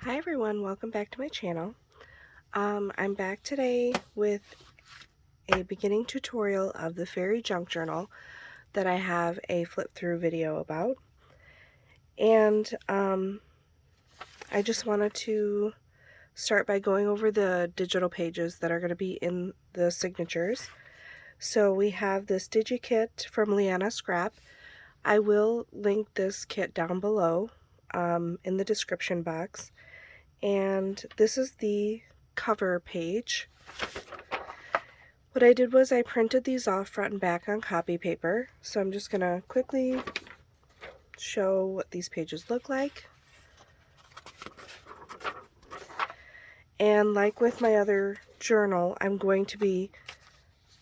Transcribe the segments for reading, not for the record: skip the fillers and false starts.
Hi everyone, welcome back to my channel. I'm back today with a beginning tutorial of the fairy junk journal that I have a flip through video about. And I just wanted to start by going over the digital pages that are going to be in the signatures. So we have this DigiKit from Leanna Scrap. I will link this kit down below in the description box. And this is the cover page. What I did was I printed these off front and back on copy paper. So I'm just going to quickly show what these pages look like. And like with my other journal, I'm going to be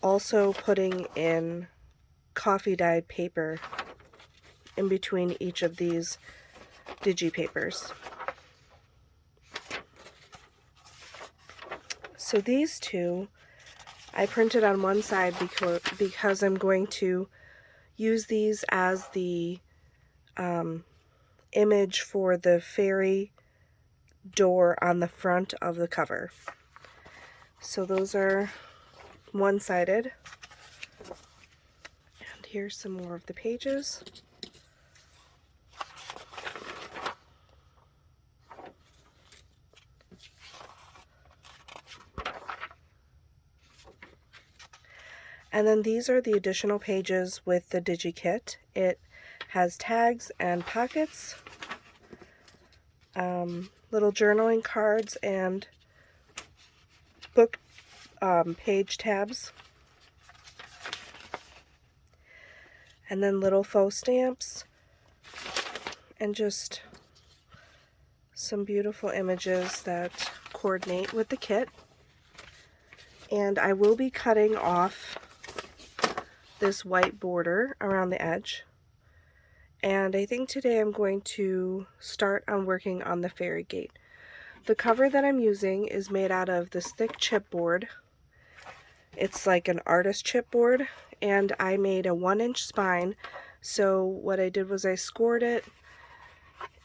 also putting in coffee dyed paper in between each of these digi-papers. So these two I printed on one side because I'm going to use these as the image for the fairy door on the front of the cover. So those are one-sided. And here's some more of the pages. And then these are the additional pages with the DigiKit. It has tags and pockets, little journaling cards, and book page tabs, and then little faux stamps, and just some beautiful images that coordinate with the kit. And I will be cutting off this white border around the edge. And I think today I'm going to start on working on the fairy gate. The cover that I'm using is made out of this thick chipboard. It's like an artist chipboard, and I made a 1-inch spine. So what I did was I scored it,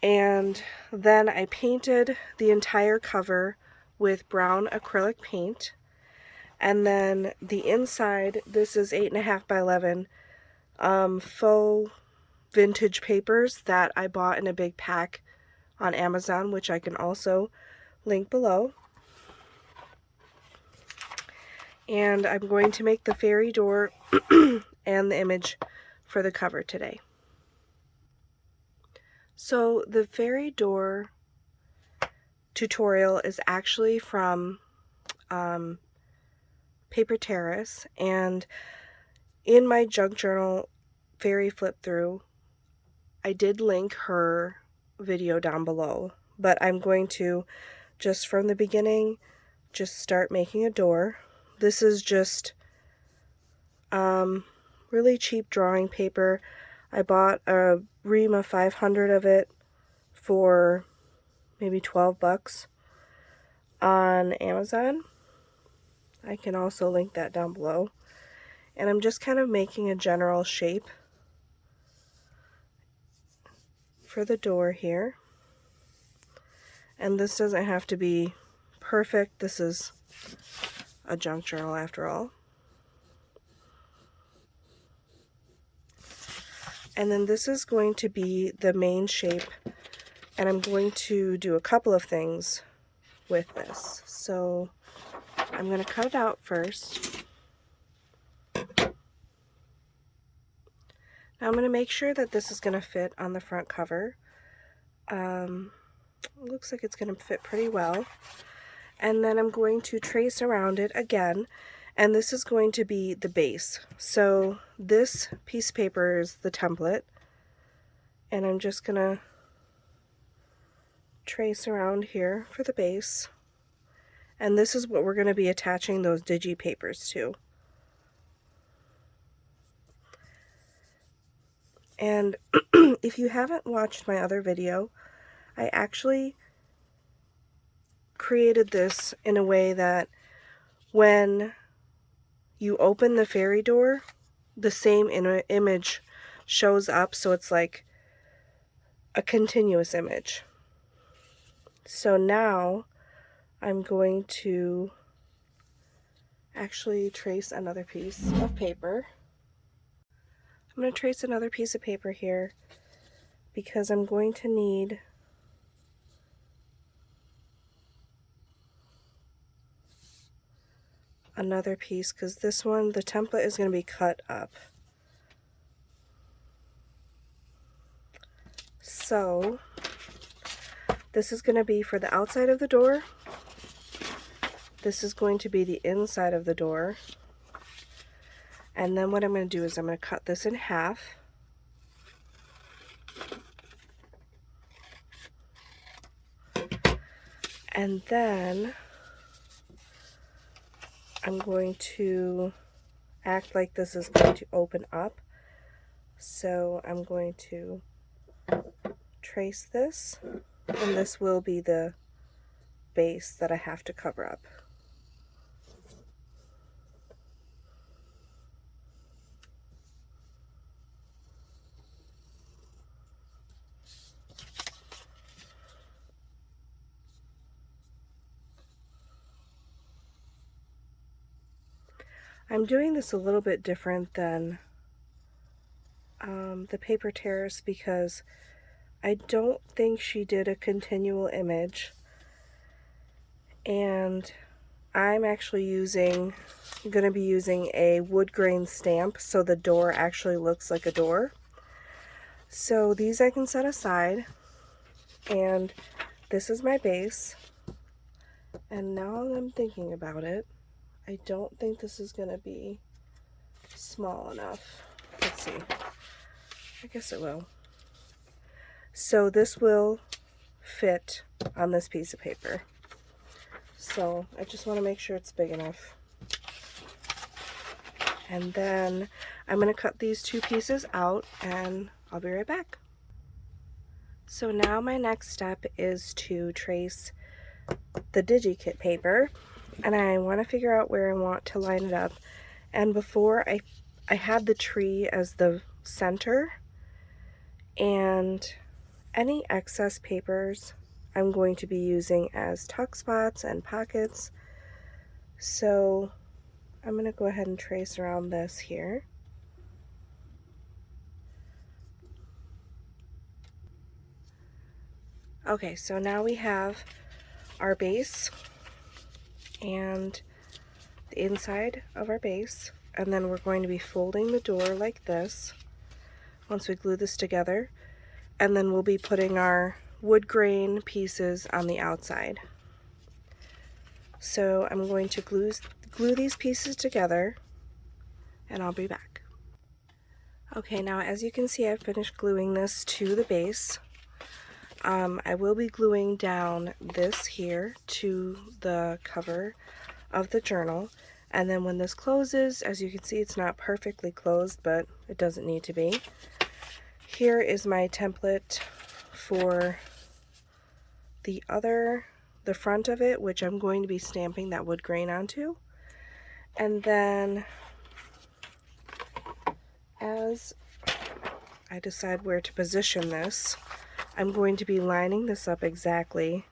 and then I painted the entire cover with brown acrylic paint. And then the inside, this is 8.5 by 11 faux vintage papers that I bought in a big pack on Amazon, which I can also link below. And I'm going to make the fairy door and the image for the cover today. So the fairy door tutorial is actually from Paper Terrace, and in my junk journal fairy flip through, I did link her video down below, but I'm going to just from the beginning just start making a door. This is just really cheap drawing paper. I bought a ream of 500 of it for maybe 12 bucks on Amazon. I can also link that down below. And I'm just kind of making a general shape for the door here. And this doesn't have to be perfect. This is a junk journal after all. And then this is going to be the main shape, and I'm going to do a couple of things with this. So I'm going to cut it out first. Now I'm going to make sure that this is going to fit on the front cover. It looks like it's going to fit pretty well. And then I'm going to trace around it again, and this is going to be the base. So this piece of paper is the template, and I'm just going to trace around here for the base. And this is what we're going to be attaching those digi papers to. And if you haven't watched my other video, I actually created this in a way that when you open the fairy door, the same image shows up, so it's like a continuous image. So now I'm going to actually trace another piece of paper. I'm going to trace another piece of paper here because I'm going to need another piece because this one, the template is going to be cut up. So this is going to be for the outside of the door. This is going to be the inside of the door. And then what I'm going to do is I'm going to cut this in half. And then I'm going to act like this is going to open up. So I'm going to trace this, and this will be the base that I have to cover up. I'm doing this a little bit different than the paper Terrace because I don't think she did a continual image, and I'm actually going to be using a wood grain stamp so the door actually looks like a door. So these I can set aside, and this is my base. And now I'm thinking about it, I don't think this is going to be small enough. Let's see. I guess it will. So this will fit on this piece of paper. So I just want to make sure it's big enough. And then I'm going to cut these two pieces out and I'll be right back. So now my next step is to trace the DigiKit paper, and I want to figure out where I want to line it up. And before I had the tree as the center, and any excess papers I'm going to be using as tuck spots and pockets. So I'm going to go ahead and trace around this here. Okay, so now we have our base and the inside of our base, and then we're going to be folding the door like this once we glue this together, and then we'll be putting our wood grain pieces on the outside. So I'm going to glue these pieces together, and I'll be back. Okay, now as you can see, I've finished gluing this to the base. I will be gluing down this here to the cover of the journal, and then when this closes, as you can see, it's not perfectly closed, but it doesn't need to be. Here is my template for the front of it, which I'm going to be stamping that wood grain onto. And then as I decide where to position this, I'm going to be lining this up exactly,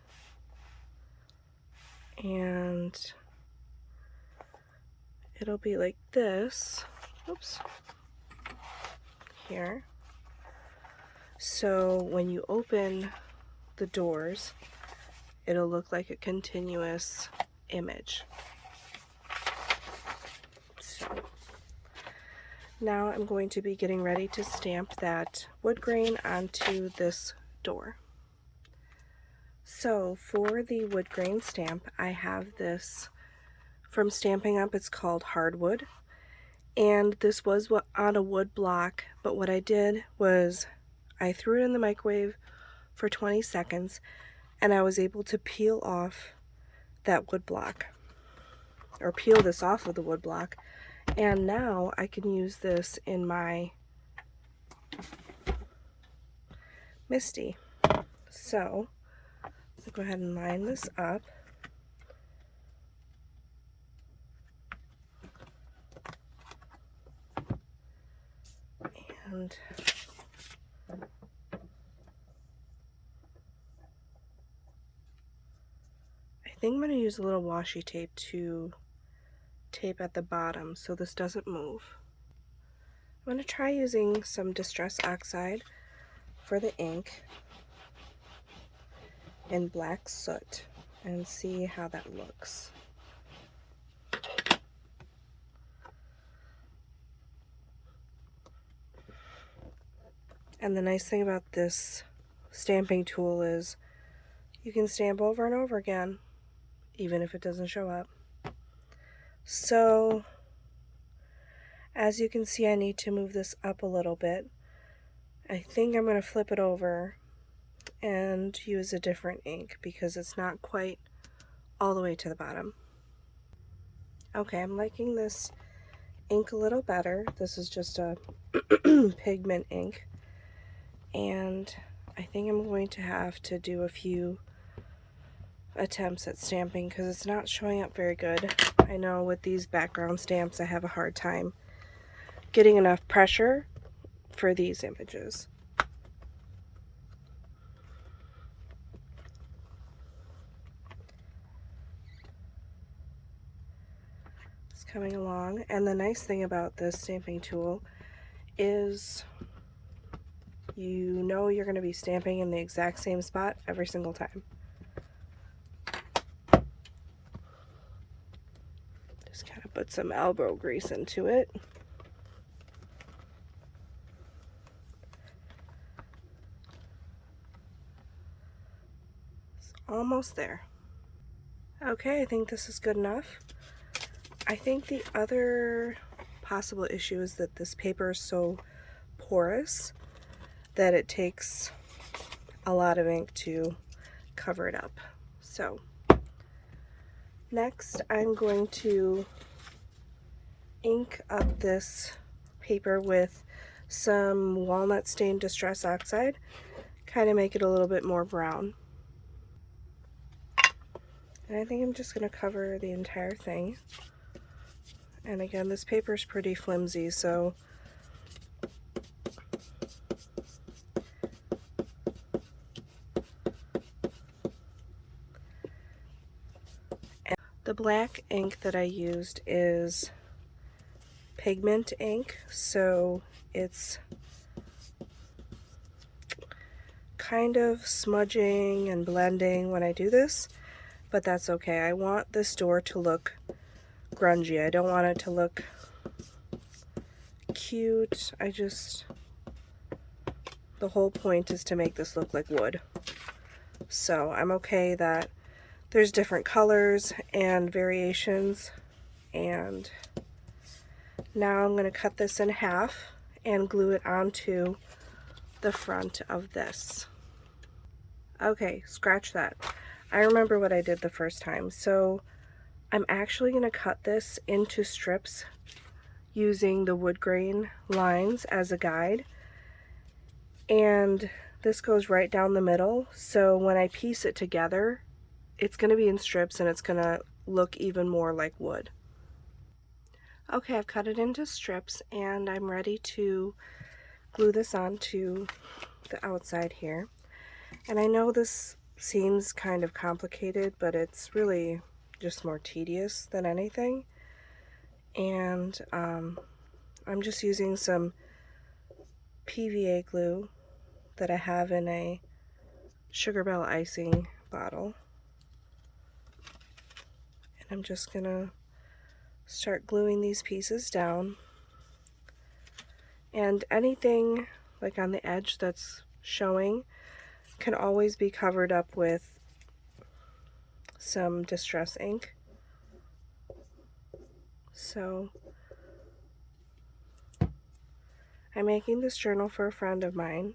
and it'll be like this. Oops. Here. So when you open the doors, it'll look like a continuous image. So now I'm going to be getting ready to stamp that wood grain onto this door. So for the wood grain stamp, I have this from Stampin' Up. It's called Hardwood, and this was on a wood block, but what I did was I threw it in the microwave for 20 seconds, and I was able to peel off that wood block, or peel this off of the wood block, and now I can use this in my Misty. So I'll go ahead and line this up. And think I'm going to use a little washi tape to tape at the bottom so this doesn't move. I'm going to try using some Distress Oxide for the ink in Black Soot and see how that looks. And the nice thing about this stamping tool is you can stamp over and over again, even if it doesn't show up. So, as you can see, I need to move this up a little bit. I think I'm going to flip it over and use a different ink because it's not quite all the way to the bottom. Okay, I'm liking this ink a little better. This is just a pigment ink. And I think I'm going to have to do a few attempts at stamping because it's not showing up very good. I know with these background stamps I have a hard time getting enough pressure for these images. It's coming along, and the nice thing about this stamping tool is you know you're going to be stamping in the exact same spot every single time. Just kind of put some elbow grease into it. It's almost there. Okay, I think this is good enough. I think the other possible issue is that this paper is so porous that it takes a lot of ink to cover it up. So next I'm going to ink up this paper with some walnut stained Distress Oxide, kind of make it a little bit more brown. And I think I'm just going to cover the entire thing. And again, this paper is pretty flimsy, so the black ink that I used is pigment ink, so it's kind of smudging and blending when I do this, but that's okay. I want this door to look grungy. I don't want it to look cute. The whole point is to make this look like wood. So I'm okay that there's different colors and variations, and now I'm going to cut this in half and glue it onto the front of this. Okay, scratch that. I remember what I did the first time. So I'm actually going to cut this into strips using the wood grain lines as a guide. And this goes right down the middle. So when I piece it together, it's going to be in strips and it's going to look even more like wood. Okay, I've cut it into strips and I'm ready to glue this onto the outside here. And I know this seems kind of complicated, but it's really just more tedious than anything. And I'm just using some PVA glue that I have in a Sugar Bell icing bottle. And I'm just gonna start gluing these pieces down. And anything like on the edge that's showing can always be covered up with some distress ink. So I'm making this journal for a friend of mine.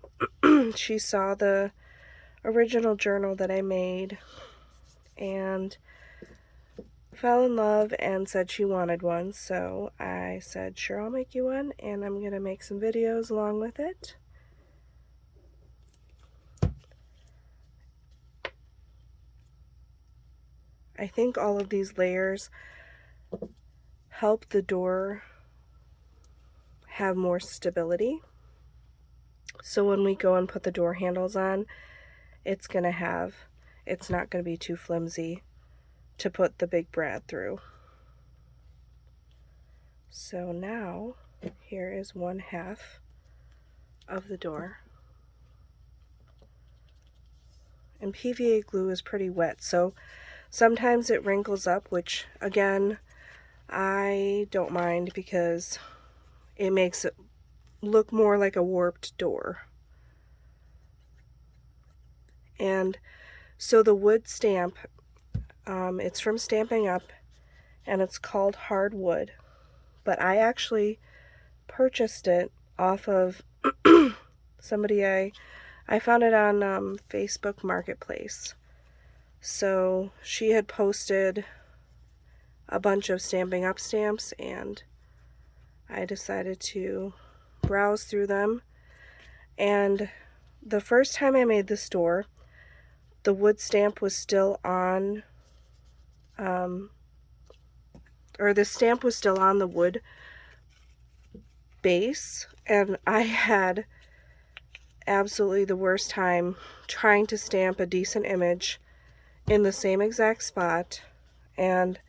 She saw the original journal that I made and fell in love and said she wanted one, so I said sure, I'll make you one, and I'm gonna make some videos along with it. I think all of these layers help the door have more stability, so when we go and put the door handles on, it's not going to be too flimsy to put the big brad through. So now here is 1/2 of the door. And PVA glue is pretty wet, so sometimes it wrinkles up, which again, I don't mind because it makes it look more like a warped door. And so the wood stamp, it's from Stamping Up, and it's called Hardwood. But I actually purchased it off of somebody I found it on Facebook Marketplace. So she had posted a bunch of Stamping Up stamps, and I decided to browse through them. And the first time I made this door, the wood stamp was still on, or the stamp was still on the wood base, and I had absolutely the worst time trying to stamp a decent image in the same exact spot, and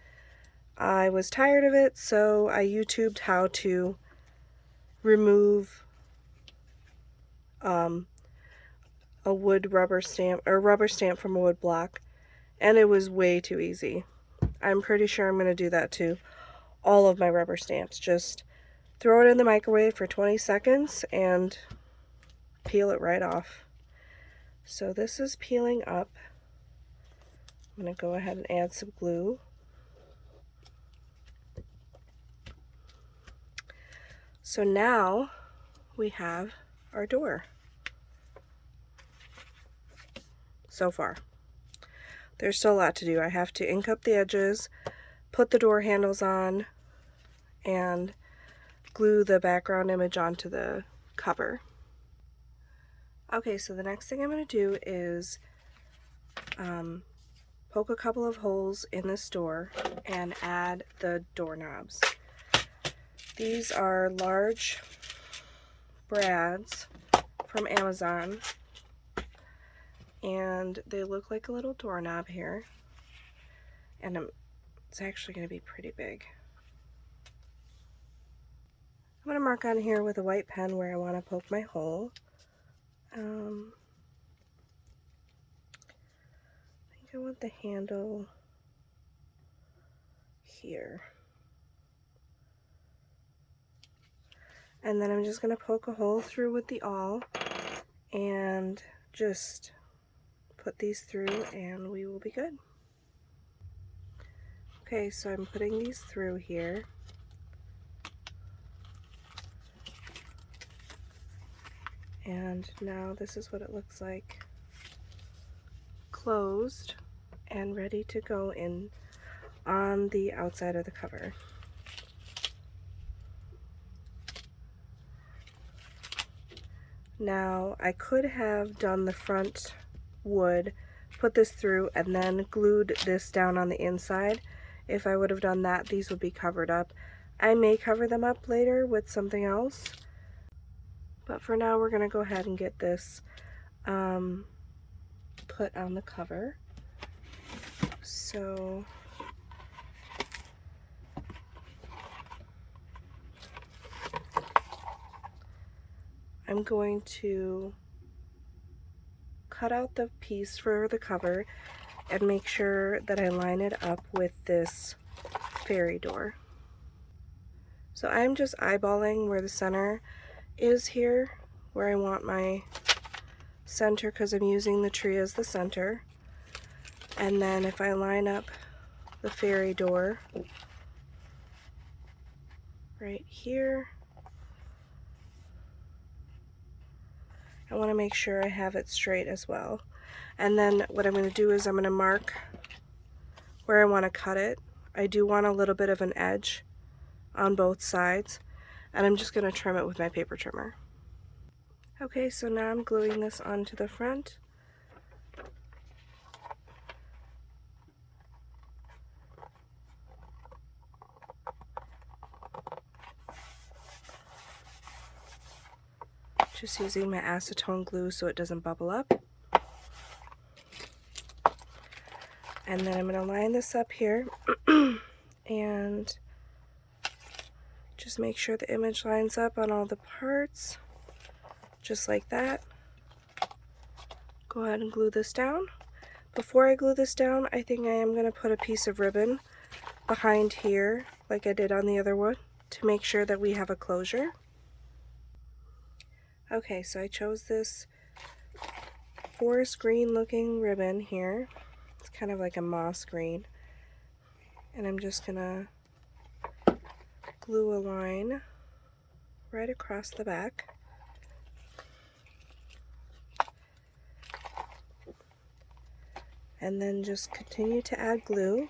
I was tired of it, so I YouTubed how to remove a wood rubber stamp, or rubber stamp from a wood block, and it was way too easy. I'm pretty sure I'm going to do that to all of my rubber stamps. Just throw it in the microwave for 20 seconds and peel it right off. So this is peeling up. I'm going to go ahead and add some glue. So now we have our door. So far. There's still a lot to do. I have to ink up the edges, put the door handles on, and glue the background image onto the cover. Okay, so the next thing I'm going to do is poke a couple of holes in this door and add the doorknobs. These are large brads from Amazon, and they look like a little doorknob here, and it's actually going to be pretty big. I'm going to mark on here with a white pen where I want to poke my hole. I think I want the handle here. And then I'm just going to poke a hole through with the awl and just put these through and we will be good. Okay, so I'm putting these through here. And now this is what it looks like closed and ready to go in on the outside of the cover. Now I could have done the front wood, put this through, and then glued this down on the inside. If I would have done that, these would be covered up. I may cover them up later with something else, but for now we're going to go ahead and get this put on the cover. So I'm going to cut out the piece for the cover and make sure that I line it up with this fairy door. So I'm just eyeballing where the center is here, where I want my center, because I'm using the tree as the center. And then if I line up the fairy door right here, I want to make sure I have it straight as well. And then what I'm going to do is I'm going to mark where I want to cut it. I do want a little bit of an edge on both sides, and I'm just going to trim it with my paper trimmer. Okay, so now I'm gluing this onto the front. Just using my acetone glue so it doesn't bubble up. And then I'm going to line this up here and just make sure the image lines up on all the parts, just like that. Go ahead and glue this down. Before I glue this down, I think I am going to put a piece of ribbon behind here, like I did on the other one, to make sure that we have a closure. Okay, so I chose this forest green looking ribbon here. It's kind of like a moss green. And I'm just going to glue a line right across the back. And then just continue to add glue.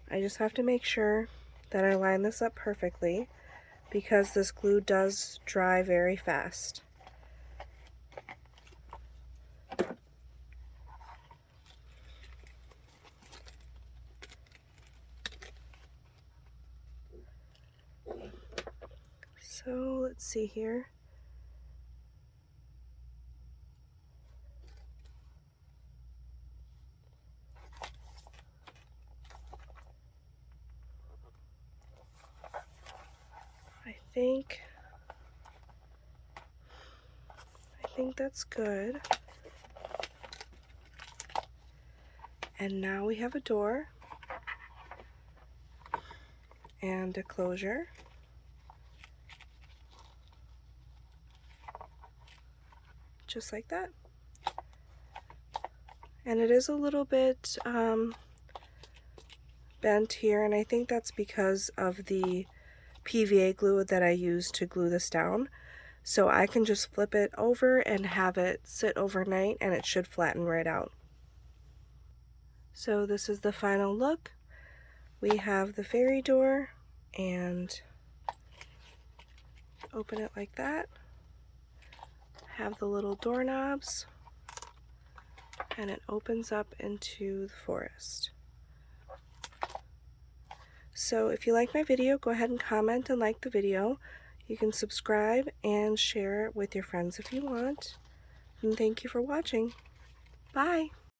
I just have to make sure that I line this up perfectly because this glue does dry very fast. So let's see here. I think that's good. And now we have a door and a closure. Just like that. And it is a little bit bent here, and I think that's because of the PVA glue that I used to glue this down. So I can just flip it over and have it sit overnight and it should flatten right out. So this is the final look. We have the fairy door and open it like that. Have the little doorknobs and it opens up into the forest. So if you like my video, go ahead and comment and like the video. You can subscribe and share it with your friends if you want. And thank you for watching. Bye!